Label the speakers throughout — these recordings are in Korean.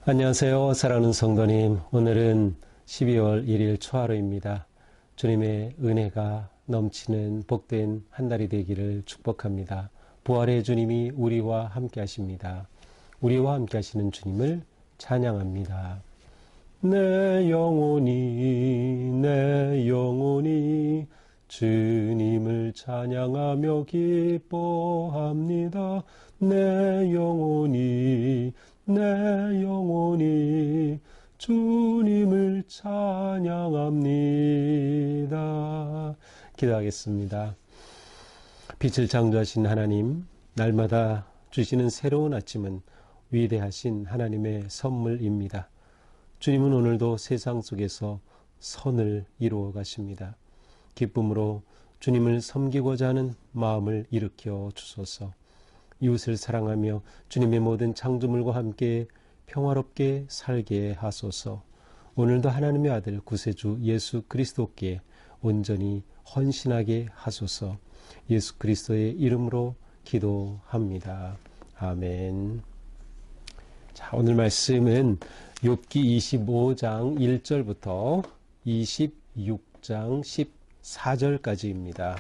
Speaker 1: 안녕하세요. 사랑하는 성도님. 오늘은 12월 1일 초하루입니다. 주님의 은혜가 넘치는 복된 한 달이 되기를 축복합니다. 부활의 주님이 우리와 함께 하십니다. 우리와 함께 하시는 주님을 찬양합니다. 내 영혼이 주님을 찬양하며 기뻐합니다. 내 영혼이 주님을 찬양합니다. 기도하겠습니다. 빛을 창조하신 하나님, 날마다 주시는 새로운 아침은 위대하신 하나님의 선물입니다. 주님은 오늘도 세상 속에서 선을 이루어 가십니다. 기쁨으로 주님을 섬기고자 하는 마음을 일으켜 주소서. 이웃을 사랑하며 주님의 모든 창조물과 함께 평화롭게 살게 하소서. 오늘도 하나님의 아들 구세주 예수 그리스도께 온전히 헌신하게 하소서. 예수 그리스도의 이름으로 기도합니다. 아멘. 자, 오늘 말씀은 욥기 25장 1절부터 26장 14절까지입니다.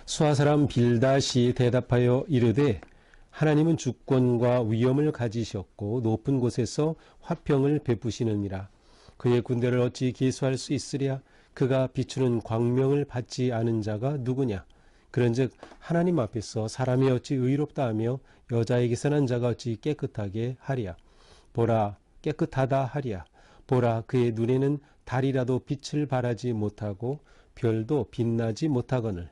Speaker 1: 수하사람 빌닷이 대답하여 이르되 하나님은 주권과 위엄을 가지셨고 높은 곳에서 화평을 베푸시느니라. 그의 군대를 어찌 계수할 수 있으랴. 그가 비추는 광명을 받지 않은 자가 누구냐. 그런즉 하나님 앞에서 사람이 어찌 의롭다 하며 여자에게서 난 자가 어찌 깨끗하게 하랴. 보라, 깨끗하다 하랴. 보라, 그의 눈에는 달이라도 빛을 발하지 못하고 별도 빛나지 못하거늘.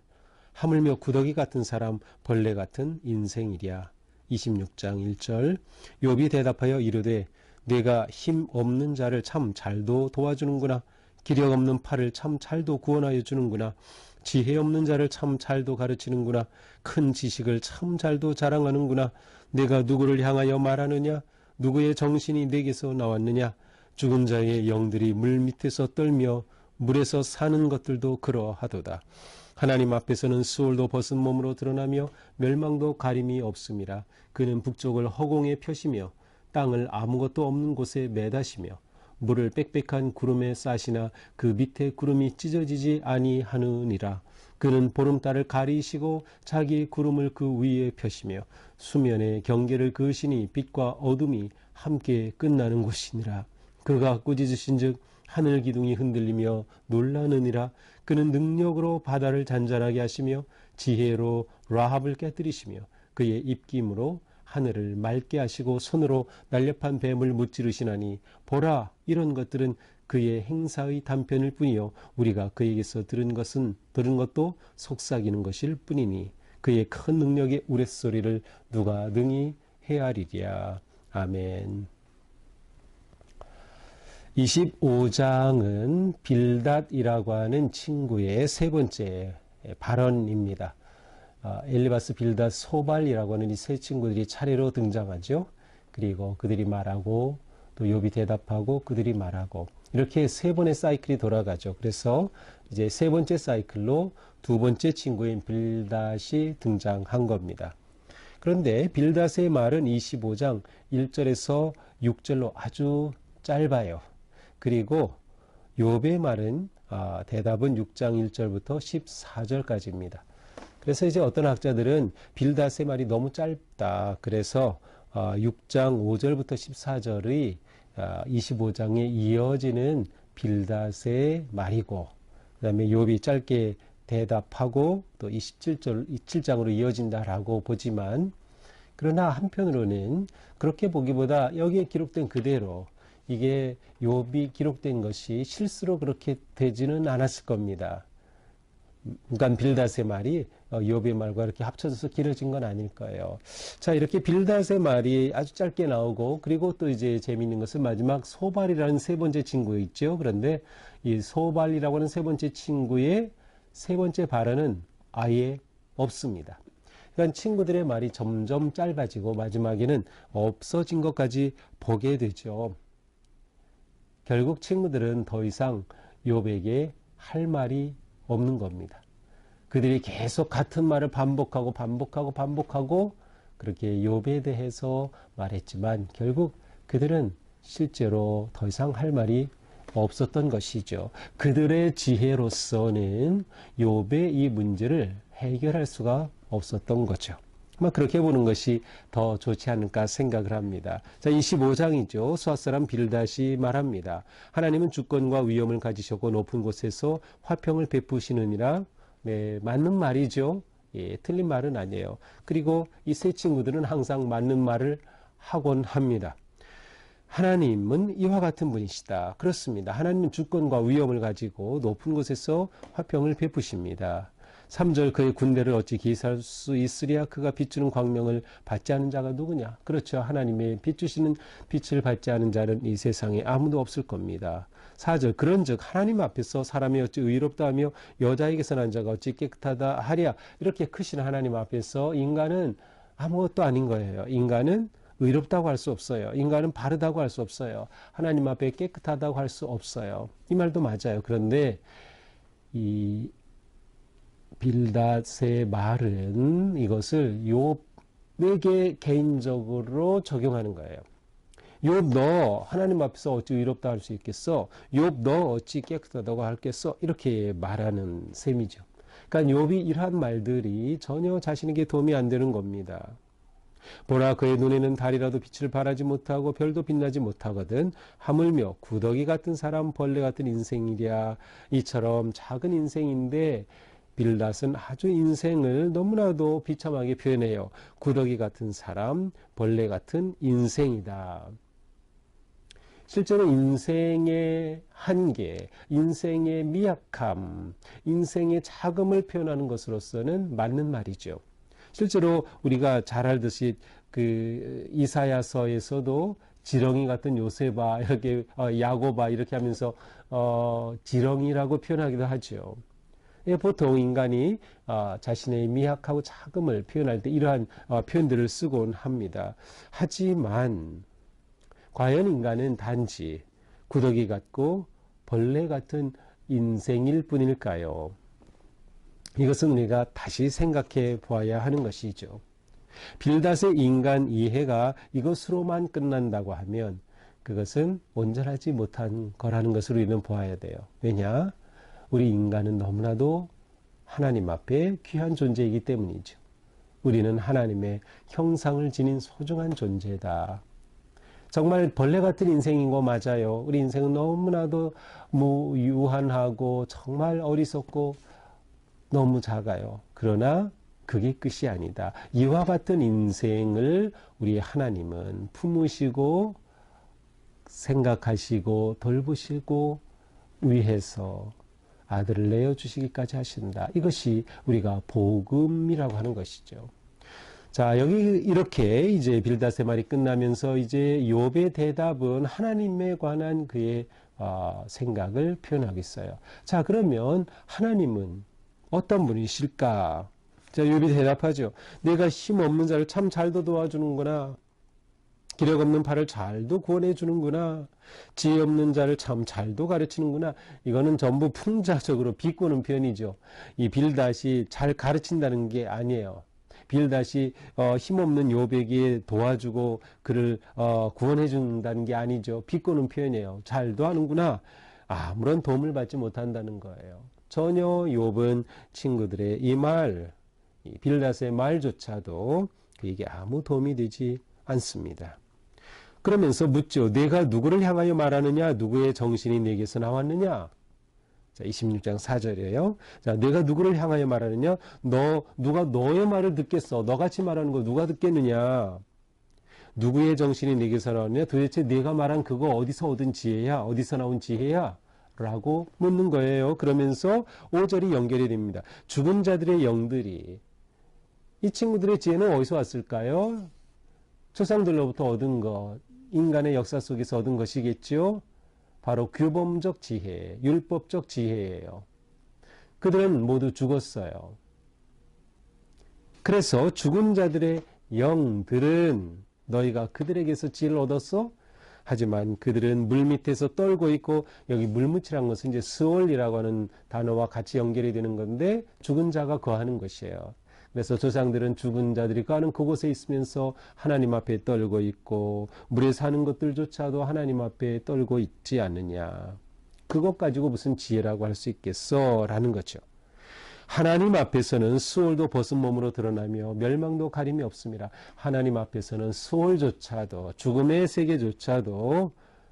Speaker 1: 하물며 구더기 같은 사람, 벌레 같은 인생이랴. 26장 1절. 욥이 대답하여 이르되 내가 힘 없는 자를 참 잘도 도와주는구나. 기력 없는 팔을 참 잘도 구원하여 주는구나. 지혜 없는 자를 참 잘도 가르치는구나. 큰 지식을 참 잘도 자랑하는구나. 내가 누구를 향하여 말하느냐? 누구의 정신이 내게서 나왔느냐? 죽은 자의 영들이 물 밑에서 떨며 물에서 사는 것들도 그러하도다. 하나님 앞에서는 수월도 벗은 몸으로 드러나며 멸망도 가림이 없음이라. 그는 북쪽을 허공에 펴시며 땅을 아무것도 없는 곳에 매다시며 물을 빽빽한 구름에 싸시나 그 밑에 구름이 찢어지지 아니하느니라. 그는 보름달을 가리시고 자기 구름을 그 위에 펴시며 수면의 경계를 그으시니 빛과 어둠이 함께 끝나는 곳이니라. 그가 꾸짖으신 즉 하늘 기둥이 흔들리며 놀라느니라. 그는 능력으로 바다를 잔잔하게 하시며 지혜로 라합을 깨뜨리시며 그의 입김으로 하늘을 맑게 하시고 손으로 날렵한 뱀을 무찌르시나니 보라, 이런 것들은 그의 행사의 단편일 뿐이요 우리가 그에게서 들은 것도 속삭이는 것일 뿐이니 그의 큰 능력의 우레소리를 누가 능히 헤아리랴. 아멘. 25장은 빌닷이라고 하는 친구의 세 번째 발언입니다. 엘리바스, 빌닷, 소발이라고 하는 이 세 친구들이 차례로 등장하죠. 그리고 그들이 말하고 또 욥이 대답하고 그들이 말하고 이렇게 세 번의 사이클이 돌아가죠. 그래서 이제 세 번째 사이클로 두 번째 친구인 빌닷이 등장한 겁니다. 그런데 빌닷의 말은 25장 1절에서 6절로 아주 짧아요. 그리고 욥의 말은 대답은 6장 1절부터 14절까지입니다. 그래서 이제 어떤 학자들은 빌닷의 말이 너무 짧다. 그래서 6장 5절부터 14절의 25장에 이어지는 빌닷의 말이고 그다음에 욥이 짧게 대답하고 또 27장으로 이어진다라고 보지만 그러나 한편으로는 그렇게 보기보다 여기에 기록된 그대로 이게 욥이 기록된 것이 실수로 그렇게 되지는 않았을 겁니다. 그러니까 빌닷의 말이 욥의 말과 이렇게 합쳐져서 길어진 건 아닐 거예요. 자, 이렇게 빌닷의 말이 아주 짧게 나오고 그리고 또 이제 재미있는 것은 마지막 소발이라는 세 번째 친구 있죠. 그런데 이 소발이라고 하는 세 번째 친구의 세 번째 발언은 아예 없습니다. 그러니까 친구들의 말이 점점 짧아지고 마지막에는 없어진 것까지 보게 되죠. 결국 친구들은 더 이상 욥에게 할 말이 없는 겁니다. 그들이 계속 같은 말을 반복하고 그렇게 욥에 대해서 말했지만 결국 그들은 실제로 더 이상 할 말이 없었던 것이죠. 그들의 지혜로서는 욥의 이 문제를 해결할 수가 없었던 거죠. 아마 그렇게 보는 것이 더 좋지 않을까 생각을 합니다. 자, 25장이죠. 수앗 사람 빌닷이 말합니다. 하나님은 주권과 위엄을 가지셨고 높은 곳에서 화평을 베푸시느니라. 네, 맞는 말이죠. 예, 틀린 말은 아니에요. 그리고 이 세 친구들은 항상 맞는 말을 하곤 합니다. 하나님은 이와 같은 분이시다. 그렇습니다. 하나님은 주권과 위엄을 가지고 높은 곳에서 화평을 베푸십니다. 3절 그의 군대를 어찌 기사할 수 있으랴 그가 비추는 광명을 받지 않은 자가 누구냐. 그렇죠. 하나님의 비추시는 빛을 받지 않은 자는 이 세상에 아무도 없을 겁니다. 4절 그런즉 하나님 앞에서 사람이 어찌 의롭다 하며 여자에게서 난 자가 어찌 깨끗하다 하랴. 이렇게 크신 하나님 앞에서 인간은 아무것도 아닌 거예요. 인간은 의롭다고 할 수 없어요. 인간은 바르다고 할 수 없어요. 하나님 앞에 깨끗하다고 할 수 없어요. 이 말도 맞아요. 그런데 이 빌닷의 말은 이것을 욥에게 개인적으로 적용하는 거예요. 욥 너 하나님 앞에서 어찌 의롭다 할 수 있겠어? 욥 너 어찌 깨끗하다고 할겠어? 이렇게 말하는 셈이죠. 그러니까 욥이 이러한 말들이 전혀 자신에게 도움이 안 되는 겁니다. 보라 그의 눈에는 달이라도 빛을 발하지 못하고 별도 빛나지 못하거든 하물며 구더기 같은 사람 벌레 같은 인생이랴. 이처럼 작은 인생인데 빌닷은 아주 인생을 너무나도 비참하게 표현해요. 구더기 같은 사람, 벌레 같은 인생이다. 실제로 인생의 한계, 인생의 미약함, 인생의 자금을 표현하는 것으로서는 맞는 말이죠. 실제로 우리가 잘 알듯이 그 이사야서에서도 지렁이 같은 요셉아 이렇게 야곱아 이렇게 하면서 지렁이라고 표현하기도 하죠. 보통 인간이 자신의 미약하고 작음을 표현할 때 이러한 표현들을 쓰곤 합니다. 하지만 과연 인간은 단지 구더기 같고 벌레 같은 인생일 뿐일까요? 이것은 우리가 다시 생각해 보아야 하는 것이죠. 빌닷의 인간 이해가 이것으로만 끝난다고 하면 그것은 온전하지 못한 거라는 것을 우리는 보아야 돼요. 왜냐? 우리 인간은 너무나도 하나님 앞에 귀한 존재이기 때문이죠. 우리는 하나님의 형상을 지닌 소중한 존재다. 정말 벌레 같은 인생인 거 맞아요. 우리 인생은 너무나도 무유한하고 정말 어리석고 너무 작아요. 그러나 그게 끝이 아니다. 이와 같은 인생을 우리 하나님은 품으시고 생각하시고 돌보시고 위해서 아들을 내어주시기까지 하신다. 이것이 우리가 복음이라고 하는 것이죠. 자, 여기 이렇게 이제 빌닷의 말이 끝나면서 이제 욥의 대답은 하나님에 관한 그의 생각을 표현하고 있어요. 자, 그러면 하나님은 어떤 분이실까? 자, 욥이 대답하죠. 내가 힘 없는 자를 참 잘도 도와주는구나. 기력 없는 발을 잘도 구원해 주는구나. 지혜 없는 자를 참 잘도 가르치는구나. 이거는 전부 풍자적으로 비꼬는 표현이죠. 이 빌닷이 잘 가르친다는 게 아니에요. 빌닷이 힘없는 욥에게 도와주고 그를 구원해 준다는 게 아니죠. 비꼬는 표현이에요. 잘도 하는구나. 아무런 도움을 받지 못한다는 거예요. 전혀 욥은 친구들의 이 말, 빌닷의 말조차도 그에게 아무 도움이 되지 않습니다. 그러면서 묻죠. 내가 누구를 향하여 말하느냐? 누구의 정신이 내게서 나왔느냐? 자, 26장 4절이에요. 자, 내가 누구를 향하여 말하느냐? 누가 너의 말을 듣겠어? 너같이 말하는 거 누가 듣겠느냐? 누구의 정신이 내게서 나왔느냐? 도대체 내가 말한 그거 어디서 얻은 지혜야? 어디서 나온 지혜야? 라고 묻는 거예요. 그러면서 5절이 연결이 됩니다. 죽은 자들의 영들이 이 친구들의 지혜는 어디서 왔을까요? 조상들로부터 얻은 것, 인간의 역사 속에서 얻은 것이겠죠. 바로 규범적 지혜, 율법적 지혜예요. 그들은 모두 죽었어요. 그래서 죽은 자들의 영들은 너희가 그들에게서 지혜를 얻었어? 하지만 그들은 물밑에서 떨고 있고, 여기 물밑이란 것은 이제 스월이라고 하는 단어와 같이 연결이 되는 건데 죽은 자가 거하는 것이에요. 그래서 조상들은 죽은 자들이 가는 그곳에 있으면서 하나님 앞에 떨고 있고 물에 사는 것들조차도 하나님 앞에 떨고 있지 않느냐. 그것 가지고 무슨 지혜라고 할 수 있겠어? 라는 거죠. 하나님 앞에서는 수월도 벗은 몸으로 드러나며 멸망도 가림이 없습니다. 하나님 앞에서는 수월조차도 죽음의 세계조차도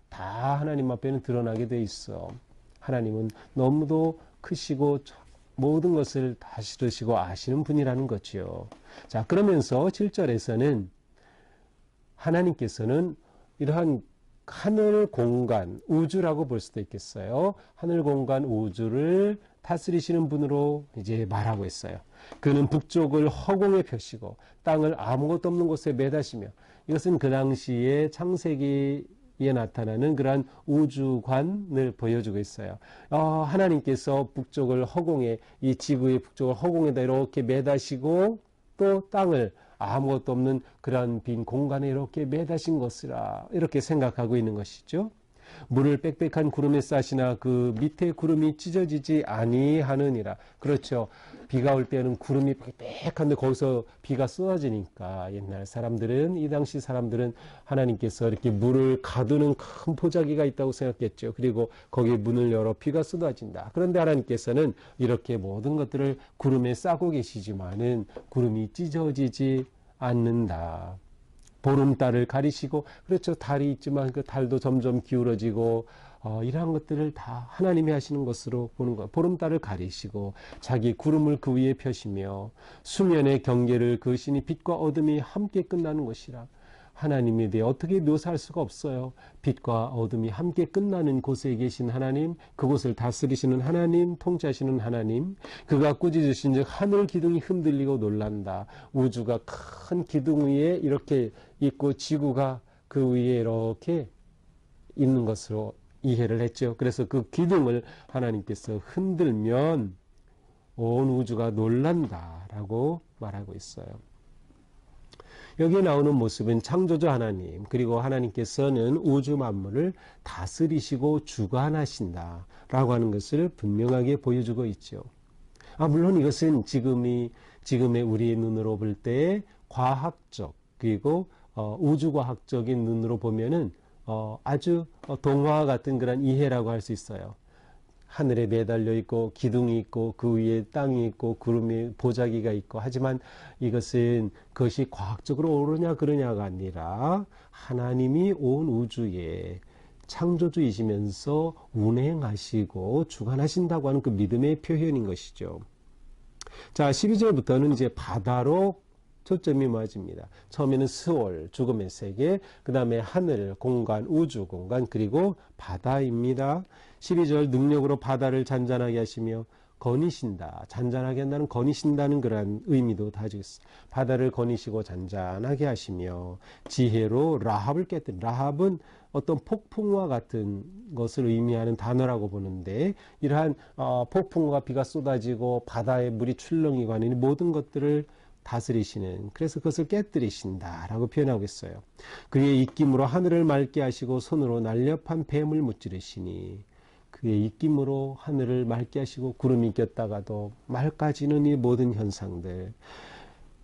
Speaker 1: 다 하나님 앞에는 드러나게 돼 있어. 하나님은 너무도 크시고 모든 것을 다 들으시고 아시는 분이라는 거지요. 자, 그러면서 7절에서는 하나님께서는 이러한 하늘 공간, 우주라고 볼 수도 있겠어요. 하늘 공간, 우주를 다스리시는 분으로 이제 말하고 있어요. 그는 북쪽을 허공에 펴시고 땅을 아무것도 없는 곳에 매다시며, 이것은 그 당시에 창세기에 나타나는 그러한 우주관을 보여주고 있어요. 하나님께서 북쪽을 허공에, 이 지구의 북쪽을 허공에다 이렇게 매다시고 또 땅을 아무것도 없는 그런 빈 공간에 이렇게 매다신 것이라 이렇게 생각하고 있는 것이죠. 물을 빽빽한 구름에 싸시나 그 밑에 구름이 찢어지지 아니하느니라. 그렇죠. 비가 올 때는 구름이 빽빽한데 거기서 비가 쏟아지니까 옛날 사람들은, 이 당시 사람들은 하나님께서 이렇게 물을 가두는 큰 보자기가 있다고 생각했죠. 그리고 거기에 문을 열어 비가 쏟아진다. 그런데 하나님께서는 이렇게 모든 것들을 구름에 싸고 계시지만은 구름이 찢어지지 않는다. 보름달을 가리시고, 그렇죠. 달이 있지만 그 달도 점점 기울어지고, 이러한 것들을 다 하나님이 하시는 것으로 보는 것. 보름달을 가리시고 자기 구름을 그 위에 펴시며 수면의 경계를 그으시니 빛과 어둠이 함께 끝나는 것이라. 하나님에 대해 어떻게 묘사할 수가 없어요. 빛과 어둠이 함께 끝나는 곳에 계신 하나님, 그곳을 다스리시는 하나님, 통치하시는 하나님, 그가 꾸짖으신 즉 하늘 기둥이 흔들리고 놀란다. 우주가 큰 기둥 위에 이렇게 있고 지구가 그 위에 이렇게 있는 것으로 이해를 했죠. 그래서 그 기둥을 하나님께서 흔들면 온 우주가 놀란다라고 말하고 있어요. 여기에 나오는 모습은 창조주 하나님, 그리고 하나님께서는 우주 만물을 다스리시고 주관하신다라고 하는 것을 분명하게 보여주고 있죠. 물론 이것은 지금의 우리의 눈으로 볼 때 과학적, 그리고 우주과학적인 눈으로 보면은 아주 동화 같은 그런 이해라고 할 수 있어요. 하늘에 매달려 있고 기둥이 있고 그 위에 땅이 있고 구름이 보자기가 있고, 하지만 이것은 그것이 과학적으로 옳으냐 그러냐가 아니라 하나님이 온 우주에 창조주이시면서 운행하시고 주관하신다고 하는 그 믿음의 표현인 것이죠. 자, 12절부터는 이제 바다로 초점이 모아집니다. 처음에는 스월, 죽음의 세계, 그 다음에 하늘, 공간, 우주 공간, 그리고 바다입니다. 12절 능력으로 바다를 잔잔하게 하시며 거니신다. 잔잔하게 한다는, 거니신다는 그런 의미도 가지고 있습니다. 바다를 거니시고 잔잔하게 하시며 지혜로 라합을 깨뜨린, 라합은 어떤 폭풍과 같은 것을 의미하는 단어라고 보는데, 이러한 폭풍과 비가 쏟아지고 바다에 물이 출렁이고 하는 모든 것들을 다스리시는, 그래서 그것을 깨뜨리신다라고 표현하고 있어요. 그의 입김으로 하늘을 맑게 하시고 손으로 날렵한 뱀을 무찌르시니, 그의 입김으로 하늘을 맑게 하시고 구름이 꼈다가도 맑아지는 이 모든 현상들,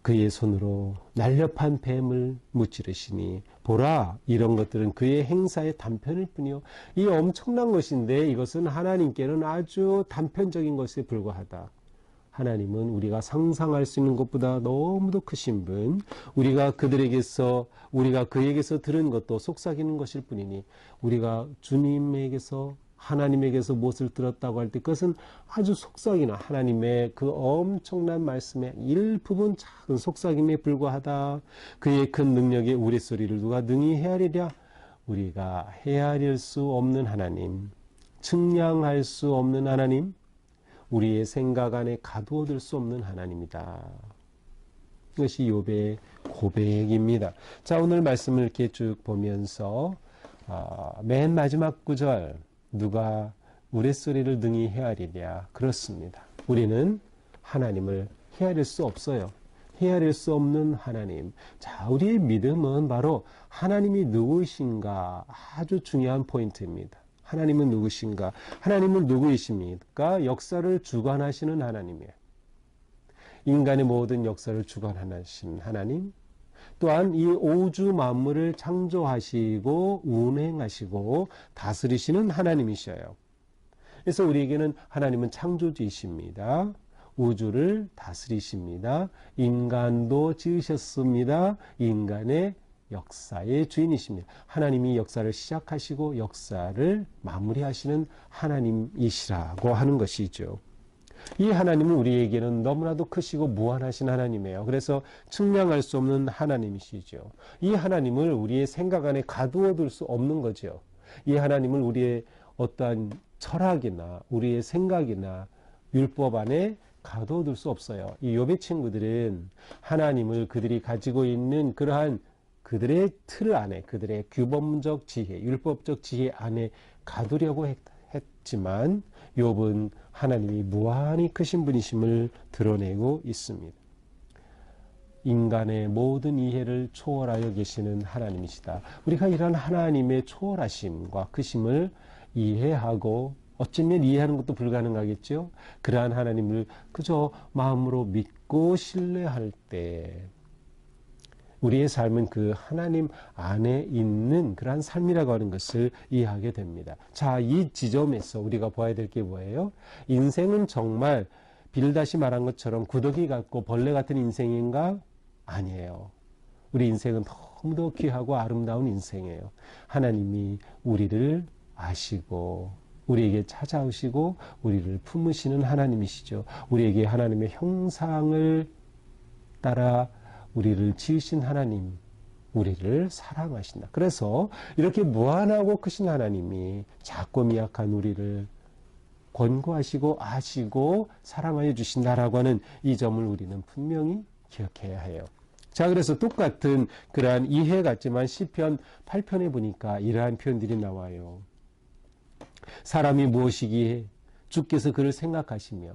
Speaker 1: 그의 손으로 날렵한 뱀을 무찌르시니, 보라, 이런 것들은 그의 행사의 단편일 뿐이요. 이 엄청난 것인데 이것은 하나님께는 아주 단편적인 것에 불과하다. 하나님은 우리가 상상할 수 있는 것보다 너무도 크신 분, 우리가 그에게서 들은 것도 속삭이는 것일 뿐이니, 우리가 주님에게서, 하나님에게서 무엇을 들었다고 할 때 그것은 아주 속삭이는 하나님의 그 엄청난 말씀의 일부분 작은 속삭임에 불과하다. 그의 큰 능력의 우레소리를 누가 능히 헤아리랴? 우리가 헤아릴 수 없는 하나님, 측량할 수 없는 하나님, 우리의 생각 안에 가두어둘 수 없는 하나님이다. 이것이 욥의 고백입니다. 자, 오늘 말씀을 이렇게 쭉 보면서 맨 마지막 구절, 누가 우레소리를 능히 헤아리랴. 그렇습니다. 우리는 하나님을 헤아릴 수 없어요. 헤아릴 수 없는 하나님. 자, 우리의 믿음은 바로 하나님이 누구이신가 아주 중요한 포인트입니다. 하나님은 누구신가? 하나님은 누구이십니까? 역사를 주관하시는 하나님이에요. 인간의 모든 역사를 주관하신 하나님, 또한 이 우주 만물을 창조하시고 운행하시고 다스리시는 하나님이셔요. 그래서 우리에게는 하나님은 창조주이십니다. 우주를 다스리십니다. 인간도 지으셨습니다. 인간의 역사의 주인이십니다. 하나님이 역사를 시작하시고 역사를 마무리하시는 하나님이시라고 하는 것이죠. 이 하나님은 우리에게는 너무나도 크시고 무한하신 하나님이에요. 그래서 측량할 수 없는 하나님이시죠. 이 하나님을 우리의 생각 안에 가두어 둘 수 없는 거죠. 이 하나님을 우리의 어떠한 철학이나 우리의 생각이나 율법 안에 가두어 둘 수 없어요. 이 욥의 친구들은 하나님을 그들이 가지고 있는 그러한 그들의 틀 안에, 그들의 규범적 지혜, 율법적 지혜 안에 가두려고 했지만 욥은 하나님이 무한히 크신 분이심을 드러내고 있습니다. 인간의 모든 이해를 초월하여 계시는 하나님이시다. 우리가 이러한 하나님의 초월하심과 크심을 이해하고 어쩌면 이해하는 것도 불가능하겠죠. 그러한 하나님을 그저 마음으로 믿고 신뢰할 때 우리의 삶은 그 하나님 안에 있는 그러한 삶이라고 하는 것을 이해하게 됩니다. 자, 이 지점에서 우리가 봐야 될 게 뭐예요? 인생은 정말 빌다시 말한 것처럼 구더기 같고 벌레 같은 인생인가? 아니에요. 우리 인생은 너무도 귀하고 아름다운 인생이에요. 하나님이 우리를 아시고 우리에게 찾아오시고 우리를 품으시는 하나님이시죠. 우리에게 하나님의 형상을 따라 우리를 지으신 하나님, 우리를 사랑하신다. 그래서 이렇게 무한하고 크신 하나님이 작고 미약한 우리를 권고하시고 아시고 사랑하여 주신다라고 하는 이 점을 우리는 분명히 기억해야 해요. 자, 그래서 똑같은 그러한 이해 같지만 시편 8편에 보니까 이러한 표현들이 나와요. 사람이 무엇이기에 주께서 그를 생각하시며,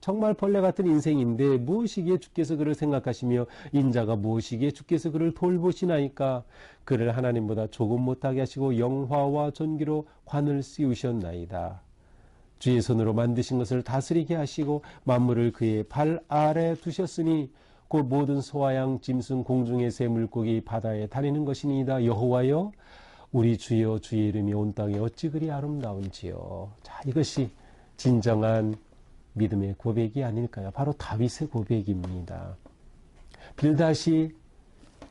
Speaker 1: 정말 벌레 같은 인생인데 무엇이기에 주께서 그를 생각하시며 인자가 무엇이기에 주께서 그를 돌보시나이까. 그를 하나님보다 조금 못하게 하시고 영화와 존귀로 관을 씌우셨나이다. 주의 손으로 만드신 것을 다스리게 하시고 만물을 그의 발 아래 두셨으니 곧 모든 소와 양 짐승 공중의 새 물고기 바다에 다니는 것이니이다. 여호와여 우리 주여 주의 이름이 온 땅에 어찌 그리 아름다운지요. 자, 이것이 진정한 믿음의 고백이 아닐까요? 바로 다윗의 고백입니다. 빌닷이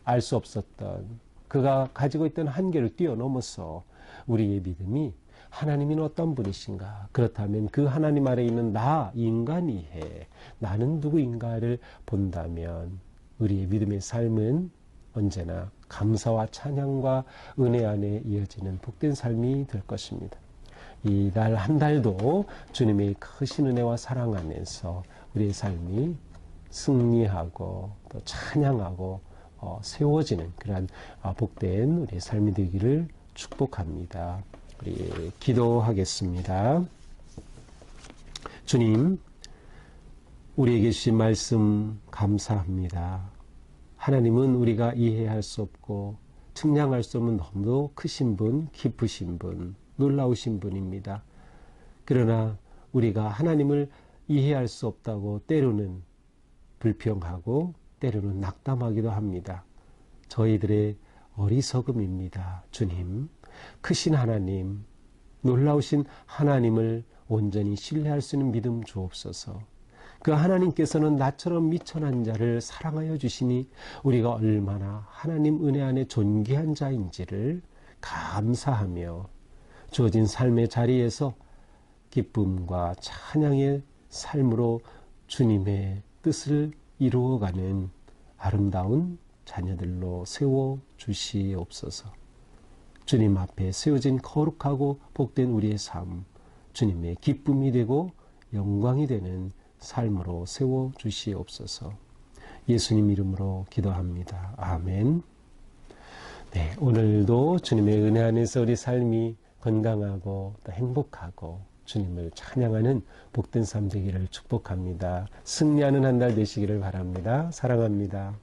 Speaker 1: 알 수 없었던 그가 가지고 있던 한계를 뛰어넘어서 우리의 믿음이 하나님은 어떤 분이신가? 그렇다면 그 하나님 아래 있는 나 인간이해 나는 누구인가를 본다면 우리의 믿음의 삶은 언제나 감사와 찬양과 은혜 안에 이어지는 복된 삶이 될 것입니다. 이 날 한 달도 주님의 크신 은혜와 사랑 안에서 우리의 삶이 승리하고 또 찬양하고 세워지는 그러한 복된 우리의 삶이 되기를 축복합니다. 우리 기도하겠습니다. 주님, 우리에게 주신 말씀 감사합니다. 하나님은 우리가 이해할 수 없고 측량할 수 없는 너무도 크신 분, 깊으신 분, 놀라우신 분입니다. 그러나 우리가 하나님을 이해할 수 없다고 때로는 불평하고 때로는 낙담하기도 합니다. 저희들의 어리석음입니다. 주님, 크신 하나님, 놀라우신 하나님을 온전히 신뢰할 수 있는 믿음 주옵소서. 그 하나님께서는 나처럼 미천한 자를 사랑하여 주시니 우리가 얼마나 하나님 은혜 안에 존귀한 자인지를 감사하며 주어진 삶의 자리에서 기쁨과 찬양의 삶으로 주님의 뜻을 이루어가는 아름다운 자녀들로 세워주시옵소서. 주님 앞에 세워진 거룩하고 복된 우리의 삶, 주님의 기쁨이 되고 영광이 되는 삶으로 세워주시옵소서. 예수님 이름으로 기도합니다. 아멘. 네, 오늘도 주님의 은혜 안에서 우리 삶이 건강하고 또 행복하고 주님을 찬양하는 복된 삶 되기를 축복합니다. 승리하는 한 달 되시기를 바랍니다. 사랑합니다.